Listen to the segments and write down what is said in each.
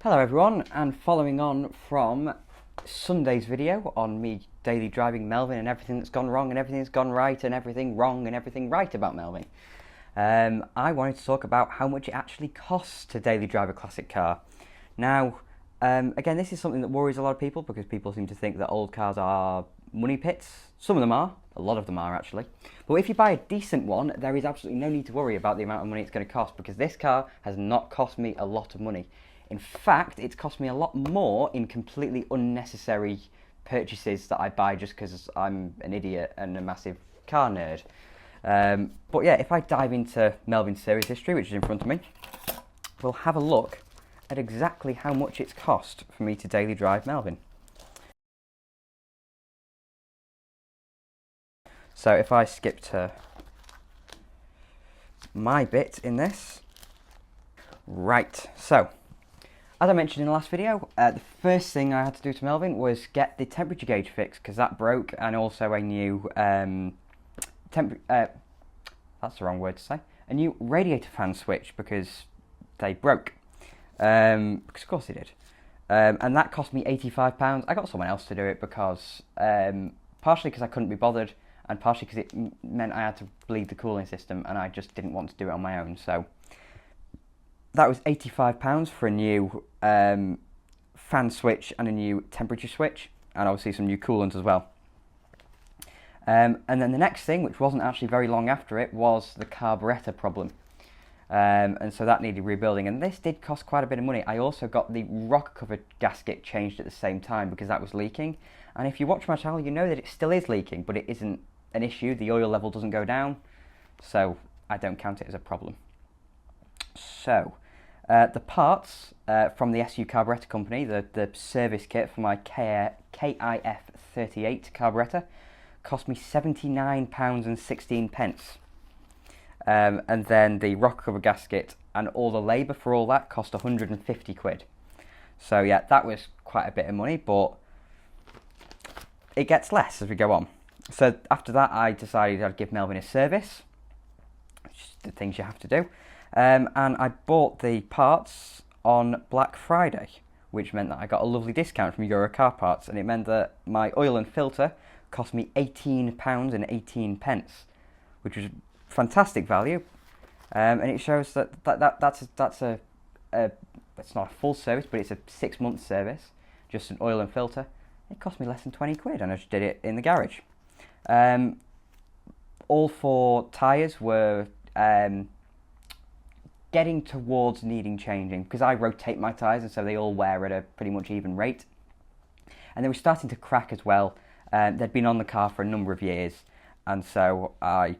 Hello everyone, and following on from Sunday's video on me daily driving Melvin and everything that's gone wrong and everything that's gone right and everything wrong and everything right about Melvin, I wanted to talk about how much it actually costs to daily drive a classic car. Now, again, this is something that worries a lot of people because people seem to think that old cars are money pits. Some of them are, a lot of them are actually. But if you buy a decent one, there is absolutely no need to worry about the amount of money it's going to cost because this car has not cost me a lot of money. In fact, it's cost me a lot more in completely unnecessary purchases that I buy just because I'm an idiot and a massive car nerd. But yeah, if I dive into Melvin's service history, which is in front of me, we'll have a look at exactly how much it's cost for me to daily drive Melvin. So if I skip to my bit in this, right, so as I mentioned in the last video, the first thing I had to do to Melvin was get the temperature gauge fixed because that broke, and also a new that's the wrong word to say, a new radiator fan switch because they broke. Because of course they did. And that cost me £85. I got someone else to do it because partially because I couldn't be bothered, and partially because it meant I had to bleed the cooling system, and I just didn't want to do it on my own. So that was £85 for a new fan switch and a new temperature switch, and obviously some new coolant as well. And then the next thing, which wasn't actually very long after it, was the carburettor problem. And so that needed rebuilding, and this did cost quite a bit of money. I also got the rocker cover gasket changed at the same time because that was leaking. And if you watch my channel, you know that it still is leaking, but it isn't an issue. The oil level doesn't go down, so I don't count it as a problem. So the parts from the SU carburettor company, the service kit for my KIF 38 carburettor, cost me £79.16. And then the rocker cover gasket and all the labour for all that cost 150 quid. So yeah, that was quite a bit of money, but it gets less as we go on. So after that, I decided I'd give Melvin a service, which is the things you have to do. And I bought the parts on Black Friday, which meant that I got a lovely discount from Euro Car Parts, and it meant that my oil and filter cost me £18.18, which was fantastic value. And it shows that's it's not a full service, but it's a 6-month service, just an oil and filter. It cost me less than 20 quid, and I just did it in the garage. All 4 tyres were getting towards needing changing because I rotate my tyres, and so they all wear at a pretty much even rate. And they were starting to crack as well. They'd been on the car for a number of years, and so I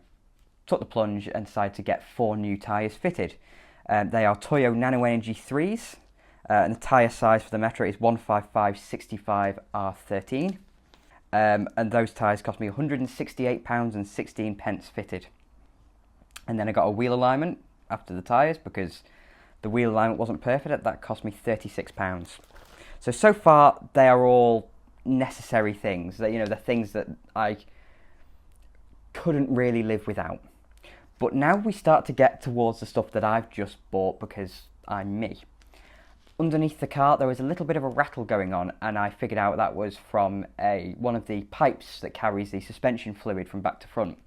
took the plunge and decided to get 4 new tyres fitted. They are Toyo Nano Energy 3s, and the tyre size for the Metro is 155/65 R13. And those tyres cost me £168.16 fitted. And then I got a wheel alignment after the tyres because the wheel alignment wasn't perfect. That cost me £36. So far they are all necessary things, that the things that I couldn't really live without. But now we start to get towards the stuff that I've just bought because I'm me. Underneath the car there was a little bit of a rattle going on, and I figured out that was from one of the pipes that carries the suspension fluid from back to front.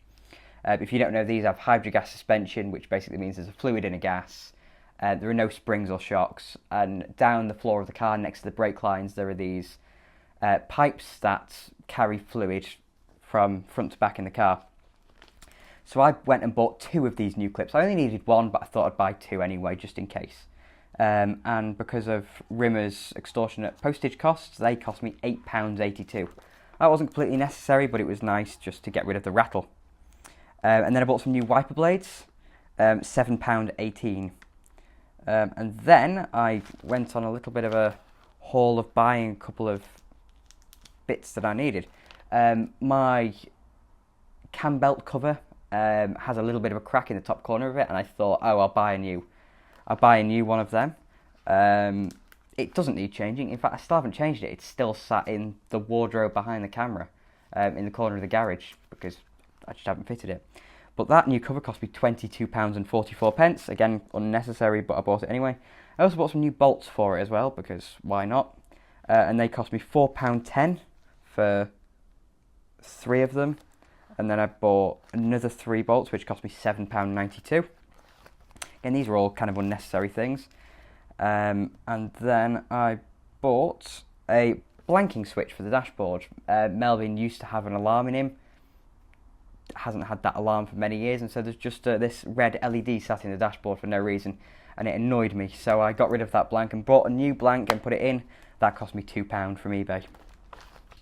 If you don't know, these have hydrogas suspension, which basically means there's a fluid in a gas. There are no springs or shocks, and down the floor of the car next to the brake lines there are these pipes that carry fluid from front to back in the car. So I went and bought 2 of these new clips. I only needed 1, but I thought I'd buy 2 anyway, just in case. And because of Rimmer's extortionate postage costs, they cost me £8.82. That wasn't completely necessary, but it was nice just to get rid of the rattle. And then I bought some new wiper blades, £7.18. And then I went on a little bit of a haul of buying a couple of bits that I needed. My cam belt cover has a little bit of a crack in the top corner of it, and I thought, I'll buy a new one of them. It doesn't need changing. In fact, I still haven't changed it. It's still sat in the wardrobe behind the camera, in the corner of the garage, because I just haven't fitted it. But that new cover cost me £22.44. Again, unnecessary, but I bought it anyway. I also bought some new bolts for it as well, because why not? And they cost me £4.10 for 3 of them. And then I bought another 3 bolts, which cost me £7.92. Again, these are all kind of unnecessary things. And then I bought a blanking switch for the dashboard. Melvin used to have an alarm in him. Hasn't had that alarm for many years, and so there's just this red LED sat in the dashboard for no reason, and it annoyed me. So I got rid of that blank and bought a new blank and put it in. That cost me £2 from eBay.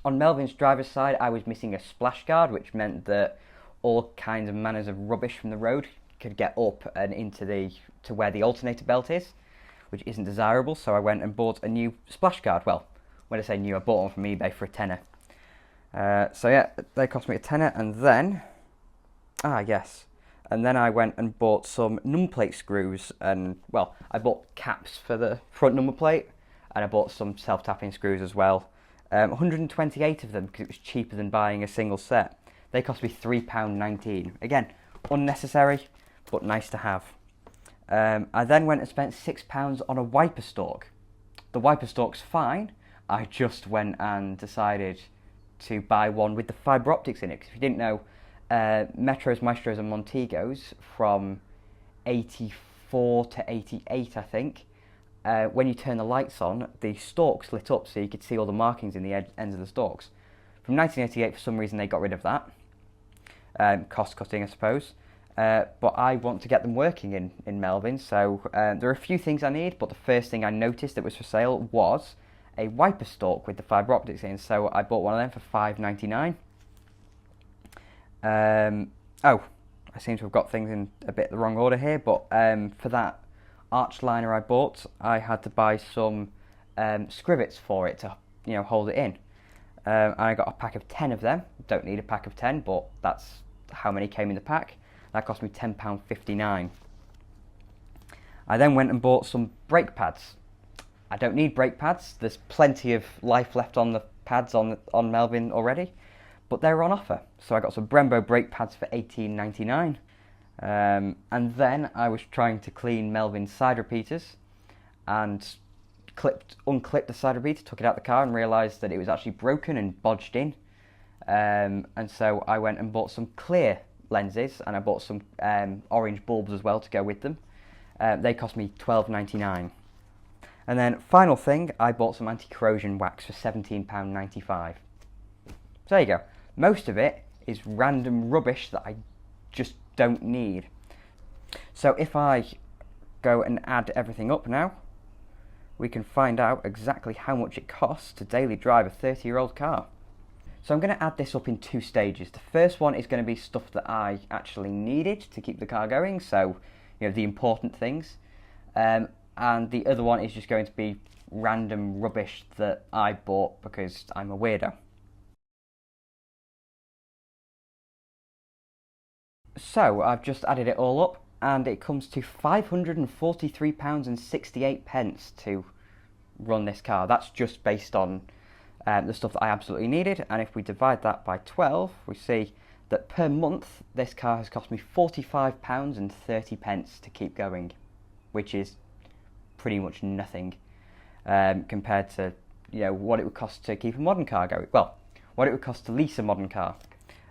On Melvin's driver's side, I was missing a splash guard, which meant that all kinds of manners of rubbish from the road could get up and into to where the alternator belt is, which isn't desirable. So I went and bought a new splash guard. Well, when I say new, I bought one from eBay for £10. So yeah, they cost me £10, and then and then I went and bought some number plate screws, and well, I bought caps for the front number plate, and I bought some self-tapping screws as well. 128 of them, because it was cheaper than buying a single set. They cost me £3.19. Again, unnecessary, but nice to have. I then went and spent £6 on a wiper stalk. The wiper stalk's fine. I just went and decided to buy one with the fibre optics in it. Because if you didn't know, Metros, Maestros and Montegos from 84 to 88, I think, when you turn the lights on, the stalks lit up so you could see all the markings in the ends of the stalks. From 1988, for some reason, they got rid of that. Cost cutting, I suppose. But I want to get them working in Melvin, so there are a few things I need, but the first thing I noticed that was for sale was a wiper stalk with the fibre optics in, so I bought one of them for £5.99. I seem to have got things in a bit the wrong order here, but for that arch liner I bought, I had to buy some scrivets for it to hold it in. And I got a pack of 10 of them. Don't need a pack of 10, but that's how many came in the pack. That cost me £10.59. I then went and bought some brake pads. I don't need brake pads. There's plenty of life left on the pads on Melvin already, but they were on offer. So I got some Brembo brake pads for £18.99. And then I was trying to clean Melvin's side repeaters and unclipped the side repeater, took it out of the car and realised that it was actually broken and bodged in. And so I went and bought some clear lenses, and I bought some orange bulbs as well to go with them. They cost me £12.99. And then final thing, I bought some anti-corrosion wax for £17.95. So there you go. Most of it is random rubbish that I just don't need. So if I go and add everything up now, we can find out exactly how much it costs to daily drive a 30-year-old car. So I'm going to add this up in 2 stages. The first one is going to be stuff that I actually needed to keep the car going, so the important things. And the other one is just going to be random rubbish that I bought because I'm a weirdo. So I've just added it all up, and it comes to £543.68 to run this car. That's just based on the stuff that I absolutely needed, and if we divide that by 12, we see that per month this car has cost me £45.30 to keep going, which is pretty much nothing compared to what it would cost to keep a modern car going. Well, what it would cost to lease a modern car.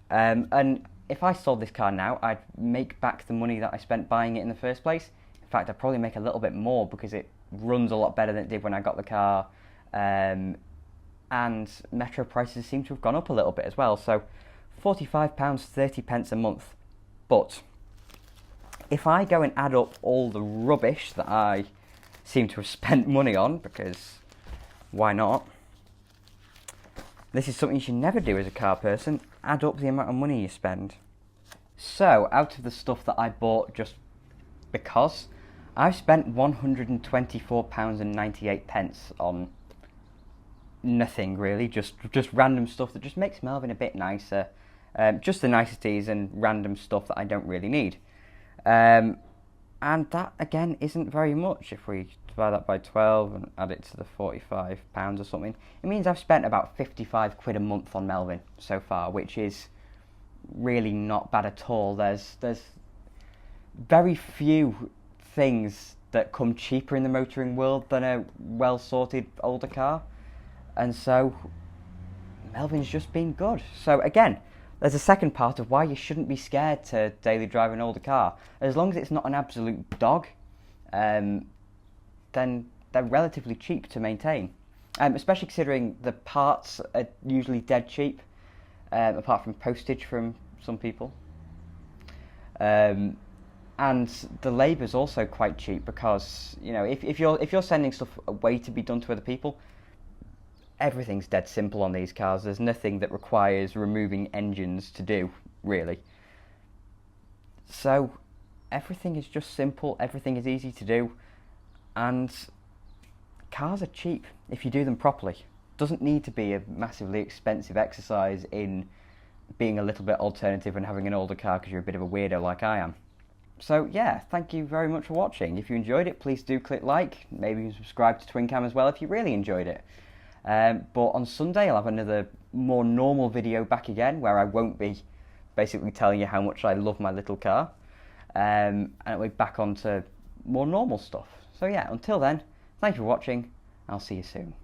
And if I sold this car now, I'd make back the money that I spent buying it in the first place. In fact, I'd probably make a little bit more because it runs a lot better than it did when I got the car. And Metro prices seem to have gone up a little bit as well. So £45.30 a month. But if I go and add up all the rubbish that I seem to have spent money on, because why not? This is something you should never do as a car person. Add up the amount of money you spend. So, out of the stuff that I bought just because, I've spent £124.98 on nothing really, just random stuff that just makes Melvin a bit nicer. Just the niceties and random stuff that I don't really need. And that, again, isn't very much. If we divide that by 12 and add it to the £45 or something, it means I've spent about 55 quid a month on Melvin so far, which is really not bad at all. There's very few things that come cheaper in the motoring world than a well-sorted older car. And so Melvin's just been good. So again, there's a second part of why you shouldn't be scared to daily drive an older car. As long as it's not an absolute dog, then they're relatively cheap to maintain. Especially considering the parts are usually dead cheap, apart from postage from some people. And the labour's also quite cheap because, you know, if you're sending stuff away to be done to other people, everything's dead simple on these cars. There's nothing that requires removing engines to do, really. So everything is just simple, everything is easy to do, and cars are cheap if you do them properly. Doesn't need to be a massively expensive exercise in being a little bit alternative and having an older car because you're a bit of a weirdo like I am. So yeah, thank you very much for watching. If you enjoyed it, please do click like. Maybe subscribe to TwinCam as well if you really enjoyed it. But on Sunday I'll have another more normal video back again where I won't be basically telling you how much I love my little car. And we'll be back onto more normal stuff. So yeah, until then, thank you for watching. I'll see you soon.